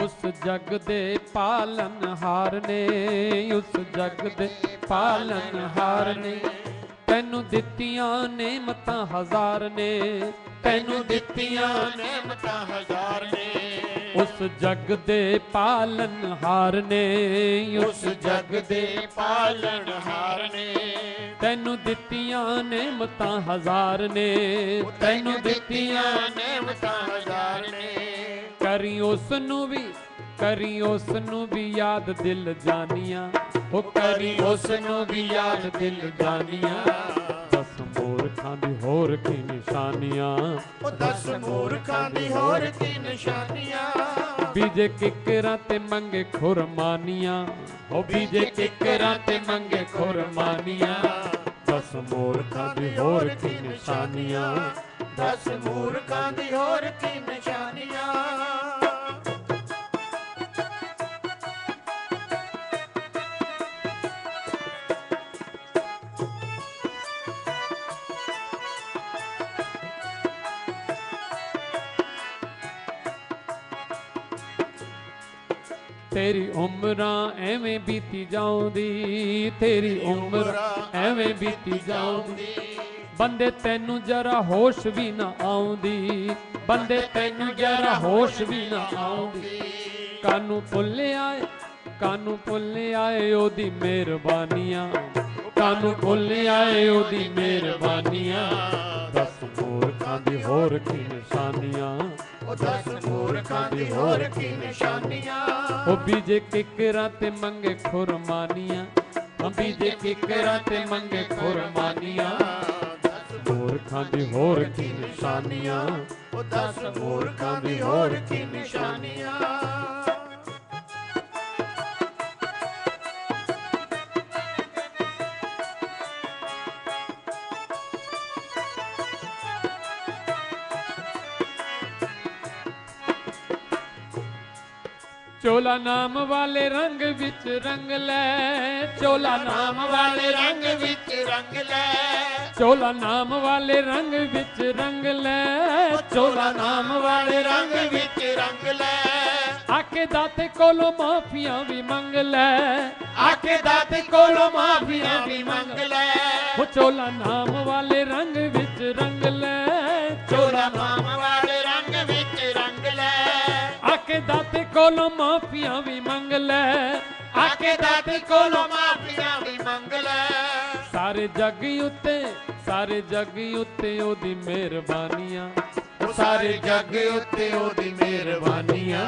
उस जग दे पालनहार ने, उस जग दे पालनहार ने, तैनू दित्तियां नेमतां हजार ने, तैनू दित्तियां नेमतां हजार ने। उस जग दे पालनहार ने, उस जग दे पालनहार ने, तैनू दित्तियां नेमतां हजार ने, तैनू दित्तियां नेमतां हजार ने। करी उसनू भी, करी उसनू भी याद दिल जानिया, ओ करी उसनू भी याद दिल जानिया। दस मूर्खां दी होर की निशानियां, ओ दस मूर्खां दी होर की निशानियां। बीजे किकरां ते मंगे खुरमानियां, ओ बीजे किकरां ते मंगे खुरमानियां। दस मूर्खां दी होर की निशानियां, दस मूर्खां दी होर की निशानियां। तेरी उम्रां एवें बीती जाऊंदी, तेरी उम्र एवें बीती जाऊंदी। बंदे तैनू जरा होश भी ना आउंदी, बंदे तैनू जरा होश भी ना आउंदी। कानू भुल्ले आए, कानू भुल्ले आए ओदी मेहरबानियां, कानू भुल्ले आए ओदी मेहरबानियां। दस मूर्खां दी होर की निशानियां, ओ दस मूर्खां दी होर की निशानियां। ओ बीजे किकरां ते मंगे खुरमानियां, ओ बीजे किकरां ते मंगे खुरमानियां। मूर्खां दी होर की निशानियां, ओ दस मूर्खां दी होर की निशानियां। चोला नाम वाले रंग विच रंग ले, चोला नाम वाले रंग विच रंग ले, चोला नाम वाले रंग विच रंग ले, चोला नाम वाले रंग विच रंग ले। आके दाते कोलो माफिया भी मंग ले, आके दाते कोलो माफिया भी मंग ले। वो चोला नाम वाले रंग विच रंग ले, चोला नाम वाले रंग विच रंग ले। आके दाते कोलो माफिया भी मंग ले, आके दाते कोलो माफिया भी मंग ले। सारे जग उत्ते, सारे जग उत्ते ओदी मेहरबानियां, सारे जग उत्ते ओदी मेहरबानियां।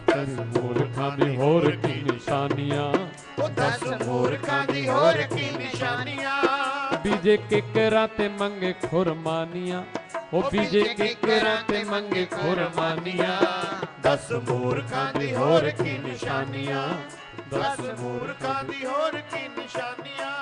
दस मूर्खां दी होर की निशानियां, ओ दस मूर्खां दी होर की निशानियां। बीजे किकरां ते मंगे खुरमानियां, ओ बीजे किकरां ते मंगे खुरमानियां। दस मूर्खां दी होर की निशानियां, दस मूर्खां दी होर की निशानियां।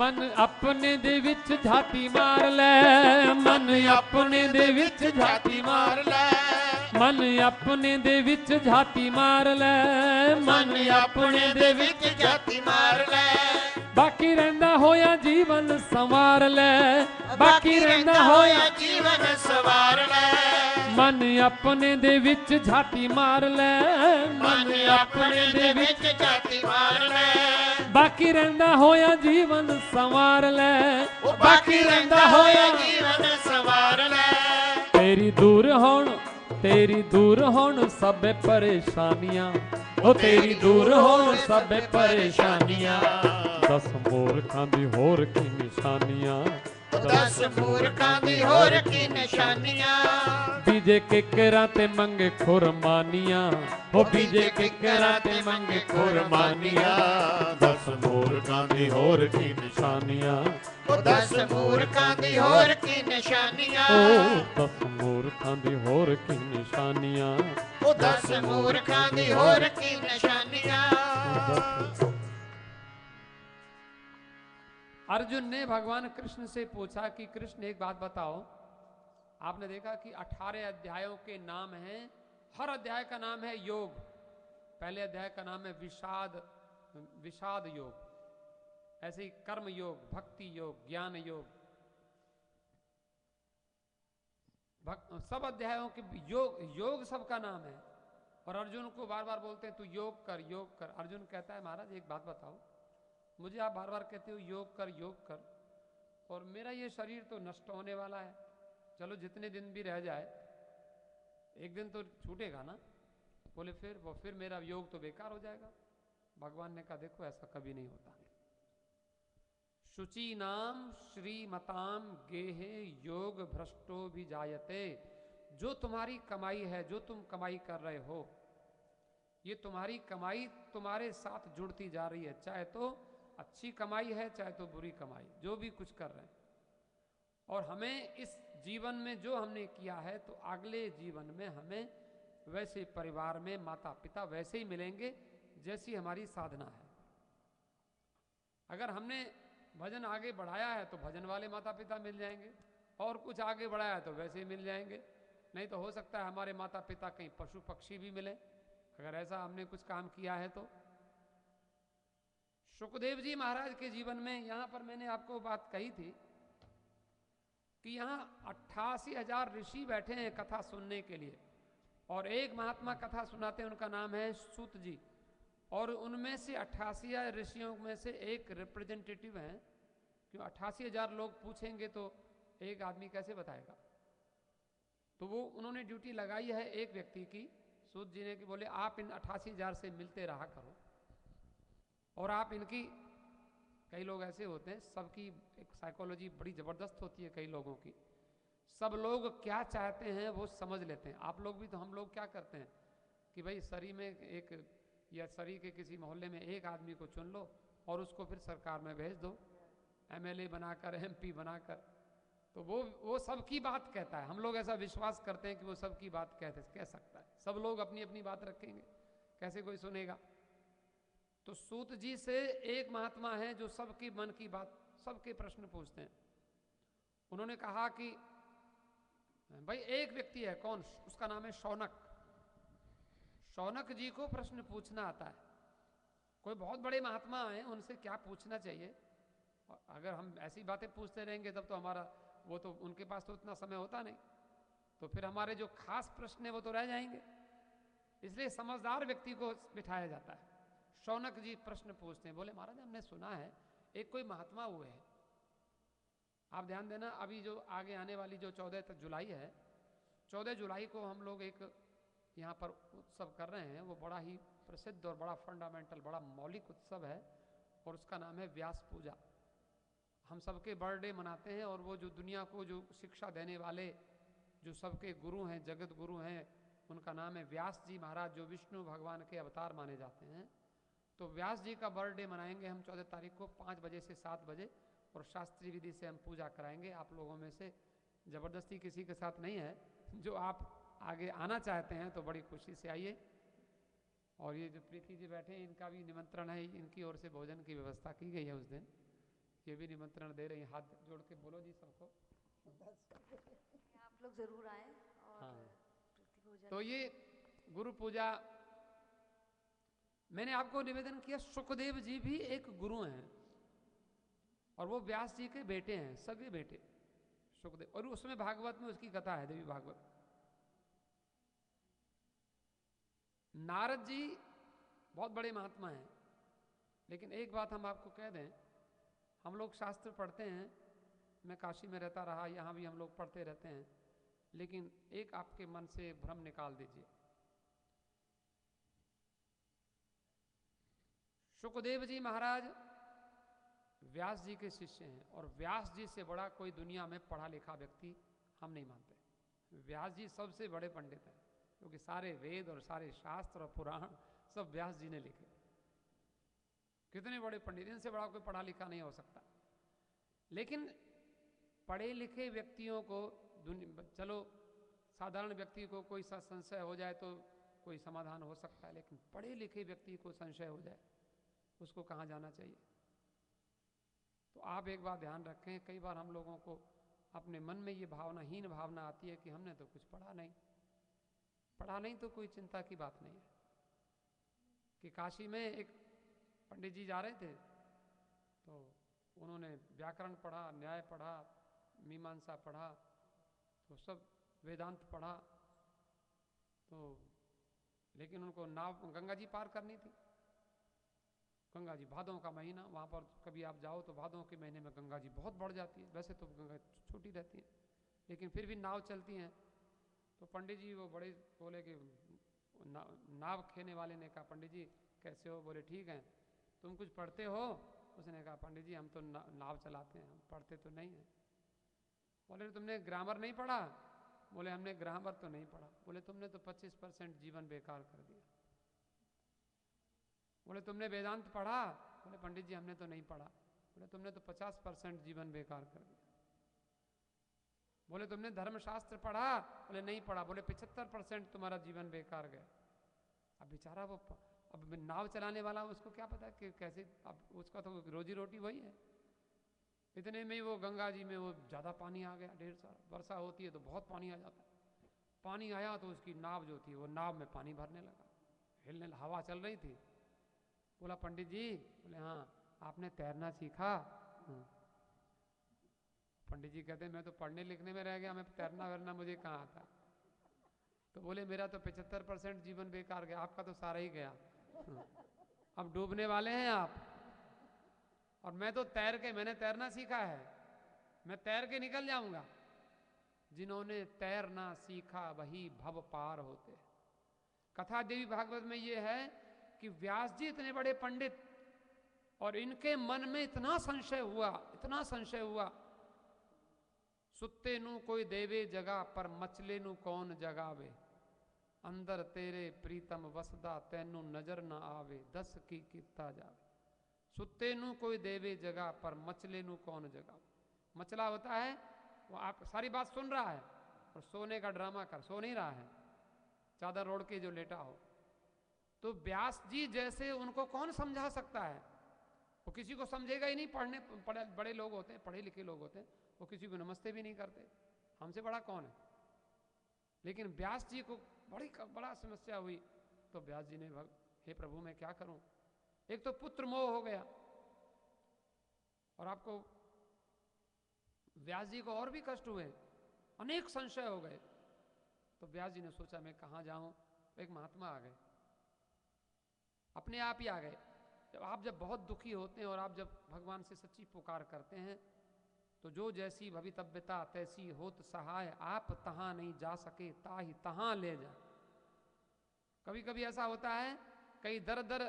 मन अपने दे विच झाती मार ले, मन अपने दे विच झाती मार ले, मन अपने दे विच झाती मार ले, मन अपने दे विच झाती मार ले। बाकी रहिंदा होया जीवन संवार ले, बाकी रहिंदा होया जीवन सवार ले। मन अपने दे विच झाती मार ले, मन अपने दे विच झाती मार ले। बाकी रहिंदा होया जीवन संवार ले, ओ बाकी रहिंदा होया जीवन सवार ले। तेरी दूर होण, तेरी दूर होण सब परेशानियां, ओ तेरी दूर होण सब परेशानियां। दस मूर्खां दी होर की निशानियां, दस मूर्खां दी होर की निशानियां। बीजे किकरां ते मंगे खुरमानियां, ओ बीजे किकरां ते मंगे खुरमानियां। दस मूर्खां दी होर की निशानियां, ओ दस मूर्खां दी होर की निशानियां। ओ दस मूर्खां दी होर की निशानियां, ओ दस मूर्खां दी होर की निशानियां। अर्जुन ने भगवान कृष्ण से पूछा कि कृष्ण एक बात बताओ, आपने देखा कि 18 अध्यायों के नाम हैं, हर अध्याय का नाम है योग। पहले अध्याय का नाम है विषाद योग, ऐसे ही कर्म योग, भक्ति योग, ज्ञान योग, सब अध्यायों के योग सबका नाम है। और अर्जुन को बार बार बोलते हैं तू योग कर, योग कर। अर्जुन कहता है महाराज एक बात बताओ, मुझे आप बार बार कहते हो योग कर, योग कर, और मेरा ये शरीर तो नष्ट होने वाला है, चलो जितने दिन भी रह जाए एक दिन तो छूटेगा ना। बोले फिर मेरा योग तो बेकार हो जाएगा। भगवान ने कहा देखो ऐसा कभी नहीं होता। शुचि नाम श्रीमताम गेहे योग भ्रष्टो भी जायते। जो तुम्हारी कमाई है, जो तुम कमाई कर रहे हो, ये तुम्हारी कमाई तुम्हारे साथ जुड़ती जा रही है, चाहे तो अच्छी कमाई है चाहे तो बुरी कमाई, जो भी कुछ कर रहे हैं। और हमें इस जीवन में जो हमने किया है तो अगले जीवन में हमें वैसे परिवार में माता पिता वैसे ही मिलेंगे जैसी हमारी साधना है। अगर हमने भजन आगे बढ़ाया है तो भजन वाले माता पिता मिल जाएंगे, और कुछ आगे बढ़ाया है तो वैसे ही मिल जाएंगे। नहीं तो हो सकता है हमारे माता पिता कहीं पशु पक्षी भी मिले, अगर ऐसा हमने कुछ काम किया है तो। सुखदेव जी महाराज के जीवन में, यहां पर मैंने आपको बात कही थी कि यहां 88,000 ऋषि बैठे हैं कथा सुनने के लिए, और एक महात्मा कथा सुनाते हैं, उनका नाम है सूत जी। और उनमें से 88 ऋषियों में से एक रिप्रेजेंटेटिव हैं, क्यों 88,000 लोग पूछेंगे तो एक आदमी कैसे बताएगा। तो वो उन्होंने ड्यूटी लगाई है एक व्यक्ति की, सूत जी ने, कि बोले आप इन 88,000 से मिलते रहा करो, और आप इनकी, कई लोग ऐसे होते हैं, सबकी एक साइकोलॉजी बड़ी ज़बरदस्त होती है कई लोगों की, सब लोग क्या चाहते हैं वो समझ लेते हैं। आप लोग भी तो, हम लोग क्या करते हैं कि भाई सरी में एक, या सरी के किसी मोहल्ले में एक आदमी को चुन लो और उसको फिर सरकार में भेज दो, एमएलए बनाकर, एमपी बनाकर। तो वो सबकी बात कहता है, हम लोग ऐसा विश्वास करते हैं कि वो सबकी बात कह सकता है, सब लोग अपनी अपनी बात रखेंगे, कैसे कोई सुनेगा। तो सूत जी से एक महात्मा है जो सबके मन की बात, सबके प्रश्न पूछते हैं। उन्होंने कहा कि भाई एक व्यक्ति है, कौन, उसका नाम है शौनक। शौनक जी को प्रश्न पूछना आता है। कोई बहुत बड़े महात्मा हैं, उनसे क्या पूछना चाहिए, और अगर हम ऐसी बातें पूछते रहेंगे तब तो हमारा, वो तो उनके पास तो इतना समय होता नहीं, तो फिर हमारे जो खास प्रश्न है वो तो रह जाएंगे। इसलिए समझदार व्यक्ति को बिठाया जाता है। शौनक जी प्रश्न पूछते हैं, बोले महाराज हमने सुना है एक कोई महात्मा हुए हैं। आप ध्यान देना, अभी जो आगे आने वाली जो 14 जुलाई है, 14 जुलाई को हम लोग एक यहाँ पर उत्सव कर रहे हैं, वो बड़ा ही प्रसिद्ध और बड़ा फंडामेंटल, बड़ा मौलिक उत्सव है, और उसका नाम है व्यास पूजा। हम सबके बर्थडे मनाते हैं, और वो जो दुनिया को जो शिक्षा देने वाले, जो सबके गुरु हैं, जगत गुरु हैं, उनका नाम है व्यास जी महाराज, जो विष्णु भगवान के अवतार माने जाते हैं। तो व्यास जी का बर्थडे मनाएंगे हम 14 तारीख को 5 बजे से 7 बजे, और शास्त्रीय विधि से हम पूजा कराएंगे। आप लोगों में से जबरदस्ती किसी के साथ नहीं है, जो आप आगे आना चाहते हैं तो बड़ी खुशी से आइए। और ये जो प्रीति जी बैठे हैं, इनका भी निमंत्रण है, इनकी ओर से भोजन की व्यवस्था की गई है उस दिन, ये भी निमंत्रण दे रही हैं। हाथ जोड़ के बोलो जी सबको, आप लोग जरूर आए। और हाँ। तो ये गुरु पूजा, मैंने आपको निवेदन किया, सुखदेव जी भी एक गुरु हैं, और वो व्यास जी के बेटे हैं, सगे बेटे सुखदेव। और उसमें भागवत में उसकी कथा है, देवी भागवत। नारद जी बहुत बड़े महात्मा हैं, लेकिन एक बात हम आपको कह दें, हम लोग शास्त्र पढ़ते हैं, मैं काशी में रहता रहा, यहाँ भी हम लोग पढ़ते रहते हैं, लेकिन एक आपके मन से भ्रम निकाल दीजिए। सुखदेव जी महाराज व्यास जी के शिष्य हैं, और व्यास जी से बड़ा कोई दुनिया में पढ़ा लिखा व्यक्ति हम नहीं मानते। व्यास जी सबसे बड़े पंडित हैं, क्योंकि सारे वेद और सारे शास्त्र और पुराण सब व्यास जी ने लिखे। कितने बड़े पंडित, इनसे बड़ा कोई पढ़ा लिखा नहीं हो सकता। लेकिन पढ़े लिखे व्यक्तियों को, चलो साधारण व्यक्ति को कोई सा संशय हो जाए तो कोई समाधान हो सकता है, लेकिन पढ़े लिखे व्यक्ति को संशय हो जाए, उसको कहाँ जाना चाहिए। तो आप एक बात ध्यान रखें, कई बार हम लोगों को अपने मन में ये भावनाहीन भावना आती है कि हमने तो कुछ पढ़ा नहीं तो कोई चिंता की बात नहीं है। कि काशी में एक पंडित जी जा रहे थे, तो उन्होंने व्याकरण पढ़ा, न्याय पढ़ा, मीमांसा पढ़ा, तो सब वेदांत पढ़ा, तो लेकिन उनको नाव गंगा जी पार करनी थी। गंगा जी भादों का महीना, वहाँ पर कभी आप जाओ तो भादों के महीने में गंगा जी बहुत बढ़ जाती है, वैसे तो गंगा छोटी रहती है लेकिन फिर भी नाव चलती हैं। तो पंडित जी वो बड़े बोले कि नाव खेने वाले ने कहा, पंडित जी कैसे हो? बोले ठीक हैं। तुम कुछ पढ़ते हो? उसने कहा, पंडित जी हम तो नाव चलाते हैं, हम पढ़ते तो नहीं हैं। बोले तुमने ग्रामर नहीं पढ़ा? बोले हमने ग्रामर तो नहीं पढ़ा। बोले तुमने तो 25% जीवन बेकार कर दिया। बोले तुमने वेदांत पढ़ा? बोले पंडित जी हमने तो नहीं पढ़ा। बोले तुमने तो 50% जीवन बेकार कर दिया। बोले तुमने धर्मशास्त्र पढ़ा? बोले नहीं पढ़ा। बोले 75% तुम्हारा जीवन बेकार गया। अब बेचारा वो अब नाव चलाने वाला उसको क्या पता कि कैसे, अब उसका तो रोजी रोटी वही है। इतने में वो गंगा जी में वो ज़्यादा पानी आ गया, ढेर सारा। वर्षा होती है तो बहुत पानी आ जाता है। पानी आया तो उसकी नाव जो थी वो नाव में पानी भरने लगा, हिलने, हवा चल रही थी। बोला पंडित जी? बोले हाँ आपने तैरना सीखा? पंडित जी कहते मैं तो पढ़ने लिखने में रह गया, मैं तैरना वैरना मुझे कहाँ आता। तो बोले मेरा तो 75% जीवन बेकार गया, आपका तो सारा ही गया। अब डूबने वाले हैं आप, और मैं तो मैंने तैरना सीखा है, मैं तैर के निकल जाऊंगा। जिन्होंने तैरना सीखा वही भव पार होते। कथा देवी भागवत में ये है कि व्यास जी इतने बड़े पंडित, और इनके मन में इतना संशय हुआ, सुत्ते नू कोई देवे जगा, पर मचले नू कौन जगावे। अंदर तेरे प्रीतम वसदा, तैनू नजर न आवे, 10 की किता जावे। सुत्ते नू कोई देवे जगा, पर मचले नू कौन जगावे। मचला होता है वो आप सारी बात सुन रहा है और सोने का ड्रामा कर, सो नहीं रहा है, चादर ओढ़ के जो लेटा हो। तो व्यास जी जैसे उनको कौन समझा सकता है? वो किसी को समझेगा ही नहीं। बड़े लोग होते हैं, पढ़े लिखे लोग होते हैं, वो किसी को नमस्ते भी नहीं करते, हमसे बड़ा कौन है। लेकिन व्यास जी को बड़ा समस्या हुई, तो व्यास जी ने हे प्रभु मैं क्या करूं। एक तो पुत्र मोह हो गया, और आपको व्यास जी को और भी कष्ट हुए, अनेक संशय हो गए। तो व्यास जी ने सोचा मैं कहाँ जाऊं। एक महात्मा आ गए, अपने आप ही आ गए। जब बहुत दुखी होते हैं और आप जब भगवान से सच्ची पुकार करते हैं, तो जो जैसी भवितव्यता तैसी होत सहाय, आप तहां नहीं जा सके ताहि तहां ले जा। कभी कभी ऐसा होता है, कई दर दर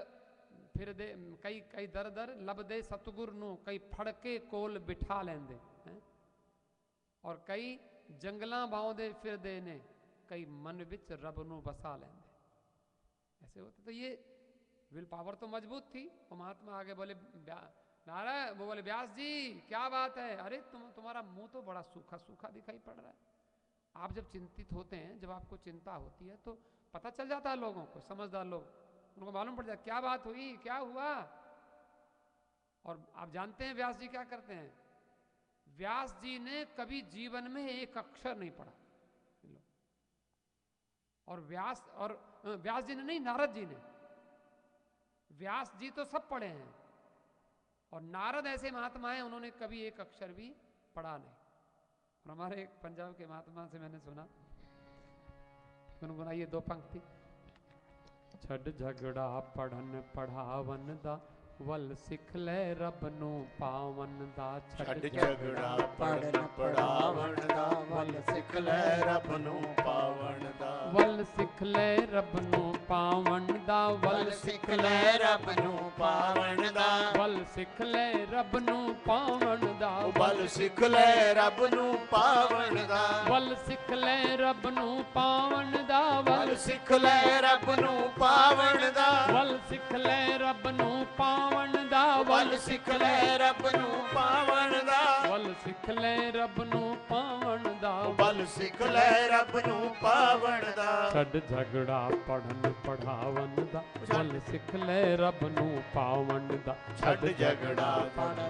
फिर दे, कई दर दर लब दे सतगुर नू, कई फड़के कोल बिठा लेंदे, और कई जंगलां बाँव दे फिर दे ने, कई मन विच रब नू बसा लेंदे। ऐसे होते। तो ये विल पावर तो मजबूत थी। वो महात्मा आगे बोले नारायण, वो बोले व्यास जी क्या बात है? अरे तुम्हारा मुंह तो बड़ा सूखा सूखा दिखाई पड़ रहा है। आप जब चिंतित होते हैं, जब आपको चिंता होती है तो पता चल जाता है लोगों को, समझदार लोग, उनको मालूम पड़ जाता क्या बात हुई, क्या हुआ। और आप जानते हैं व्यास जी क्या करते हैं? व्यास जी ने कभी जीवन में एक अक्षर नहीं पढ़ा। और व्यास जी ने नहीं, नारद जी ने। व्यास जी तो सब पढ़े हैं, और नारद ऐसे महात्मा हैं उन्होंने कभी एक अक्षर भी पढ़ा नहीं। और हमारे एक पंजाब के महात्मा से मैंने सुना, गुनगुनाइए 2 पंक्ति। छड़ झगड़ा पढ़न पढ़ावन दा, वल सिख ले रब नू पावन दा। छड़ झगड़ा पढ़न पढ़ावन दा, वल सिख ले रब नू पावन दा। वल सिख ले रब नू पावन दा, वल सिख ले रब नू पावन दा। वल सिख ले रब नू पावन दा। वल सिख ले रब नू पावन दा। वल सिख ले रब नू पावन दा। वल सिख ले रब नू पावन दा। वल सिख ले रब नू पावन दा। वल सिख ले रब नू पावन दा। वल सिख ले रब नू पावन दा। वल सिख ले रब नू पावन दा। छड़ झगड़ा पढ़न पढ़ावन दा, वल सिख ले रब नू पावन दा। छड़ झगड़ा पढ़न